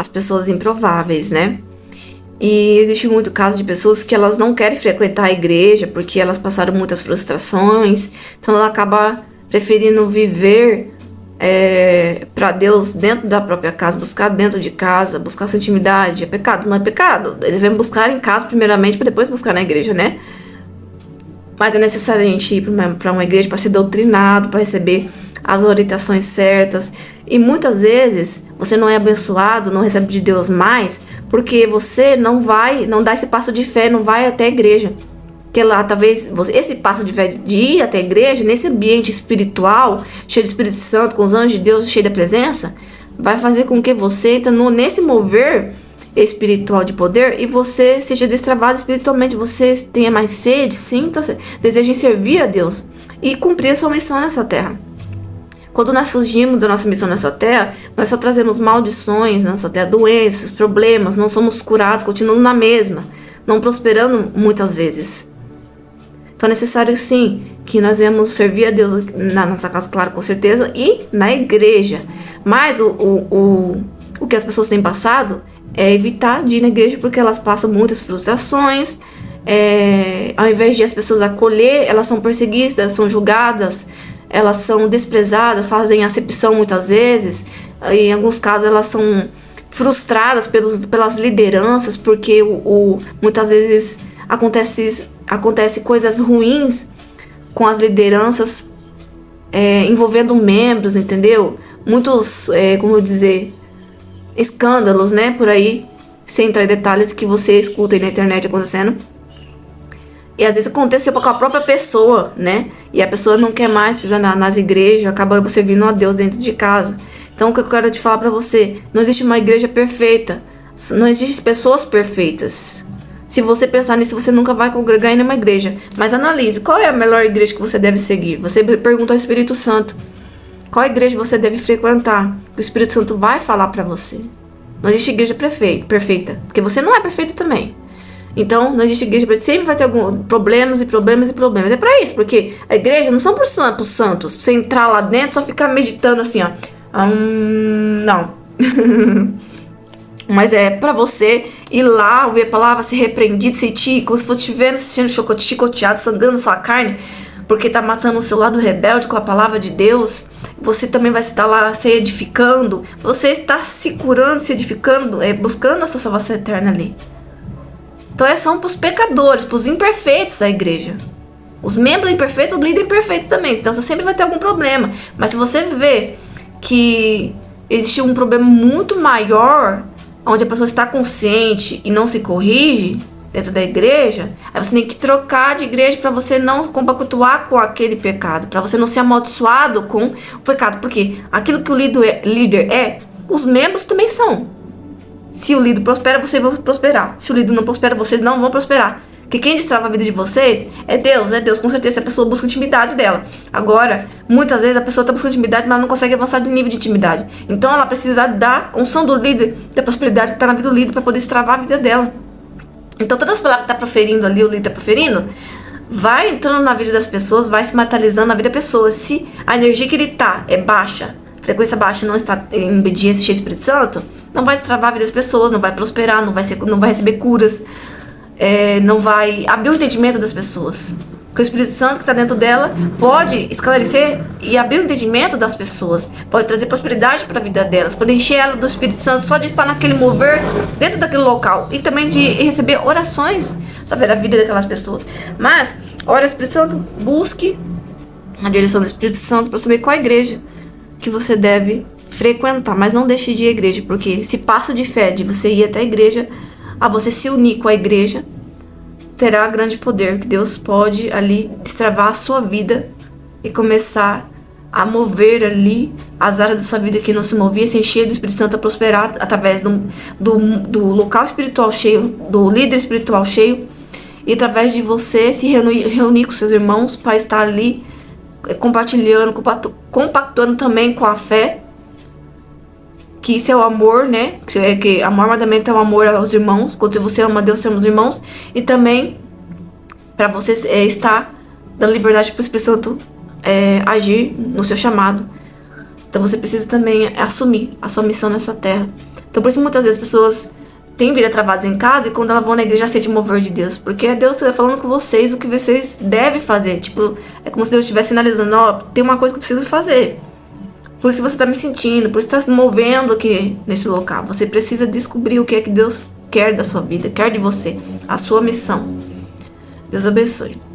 pessoas improváveis, né? E existe muito caso de pessoas que elas não querem frequentar a igreja porque elas passaram muitas frustrações, então ela acaba preferindo viver para Deus dentro da própria casa, buscar dentro de casa, buscar sua intimidade. É pecado? Não é pecado. Devemos buscar em casa primeiramente para depois buscar na igreja, né? Mas é necessário a gente ir para uma igreja para ser doutrinado, para receber as orientações certas. E muitas vezes você não é abençoado, não recebe de Deus mais, porque você não dá esse passo de fé, não vai até a igreja. Porque lá, talvez, esse passo de fé de ir até a igreja, nesse ambiente espiritual, cheio do Espírito Santo, com os anjos de Deus, cheio da presença, vai fazer com que você entre nesse mover espiritual de poder e você seja destravado espiritualmente, você tenha mais sede, sinta, deseje servir a Deus e cumprir a sua missão nessa terra. Quando nós fugimos da nossa missão nessa terra, nós só trazemos maldições nessa terra, doenças, problemas, não somos curados, continuamos na mesma, não prosperando muitas vezes. Então é necessário sim que nós venhamos servir a Deus na nossa casa, claro, com certeza, e na igreja. Mas o que as pessoas têm passado é evitar de ir na igreja porque elas passam muitas frustrações. Ao invés de as pessoas acolher, elas são perseguidas, são julgadas, elas são desprezadas, fazem acepção muitas vezes. Em alguns casos elas são frustradas pelas lideranças, porque muitas vezes acontece coisas ruins com as lideranças, envolvendo membros, entendeu? Muitos, escândalos, né, por aí, sem entrar em detalhes, que você escuta aí na internet acontecendo. E às vezes aconteceu com a própria pessoa, né? E a pessoa não quer mais pisar nas igrejas, acaba servindo a Deus dentro de casa. Então o que eu quero te falar pra você, não existe uma igreja perfeita, não existem pessoas perfeitas. Se você pensar nisso, você nunca vai congregar em nenhuma igreja. Mas analise, qual é a melhor igreja que você deve seguir? Você pergunta ao Espírito Santo, qual igreja você deve frequentar? O Espírito Santo vai falar pra você. Não existe igreja perfeita, porque você não é perfeito também. Então, não existe igreja perfeita, sempre vai ter alguns problemas. É pra isso, porque a igreja não são pros santos. Pra você entrar lá dentro, só ficar meditando assim, ó. Não. Mas é pra você ir lá, ouvir a palavra, ser repreendido, sentir como se fosse estiver sendo chicoteado, sangrando sua carne, porque tá matando o seu lado rebelde com a palavra de Deus. Você também vai estar lá se edificando. Você está se curando, se edificando, buscando a sua salvação eterna ali. Então é só pros pecadores, pros imperfeitos a igreja. Os membros imperfeitos, o líder imperfeito também. Então você sempre vai ter algum problema. Mas se você vê que existe um problema muito maior, onde a pessoa está consciente e não se corrige dentro da igreja, aí você tem que trocar de igreja para você não compactuar com aquele pecado, para você não ser amaldiçoado com o pecado, porque aquilo que o líder os membros também são. Se o líder prospera, vocês vão prosperar. Se o líder não prospera, vocês não vão prosperar. Porque quem destrava a vida de vocês é Deus, com certeza, se a pessoa busca a intimidade dela. Agora, muitas vezes a pessoa está buscando intimidade, mas não consegue avançar de nível de intimidade. Então ela precisa da unção do líder, da prosperidade que está na vida do líder, para poder destravar a vida dela. Então todas as palavras que está proferindo ali, o líder está proferindo, vai entrando na vida das pessoas, vai se materializando na vida da pessoa. Se a energia que ele está é baixa, frequência baixa, não está em obediência cheia do Espírito Santo, não vai destravar a vida das pessoas, não vai prosperar, não vai receber curas, não vai abrir o entendimento das pessoas. Porque o Espírito Santo que está dentro dela pode esclarecer e abrir o entendimento das pessoas, pode trazer prosperidade para a vida delas, pode encher ela do Espírito Santo só de estar naquele mover dentro daquele local e também de receber orações sobre a vida daquelas pessoas. Mas, ora, Espírito Santo, busque a direção do Espírito Santo para saber qual igreja que você deve frequentar, mas não deixe de ir à igreja, porque esse passo de fé de você ir até a igreja, a você se unir com a igreja, terá grande poder, que Deus pode ali destravar a sua vida e começar a mover ali as áreas da sua vida que não se movia, se encher do Espírito Santo, a prosperar através do local espiritual cheio, do líder espiritual cheio, e através de você se reunir com seus irmãos para estar ali compartilhando, compactuando também com a fé, que isso é o amor, né? Que o maior mandamento é o amor aos irmãos. Quando você ama Deus, você ama os irmãos. E também para você estar dando liberdade para o Espírito Santo agir no seu chamado. Então você precisa também assumir a sua missão nessa terra. Então por isso muitas vezes as pessoas têm vida travadas em casa e quando elas vão na igreja sentem o mover de Deus. Porque é Deus que vai falando com vocês o que vocês devem fazer. Tipo, é como se Deus estivesse sinalizando, ó, tem uma coisa que eu preciso fazer. Por isso você está me sentindo, por isso está se movendo aqui nesse local. Você precisa descobrir o que é que Deus quer da sua vida, quer de você, a sua missão. Deus abençoe.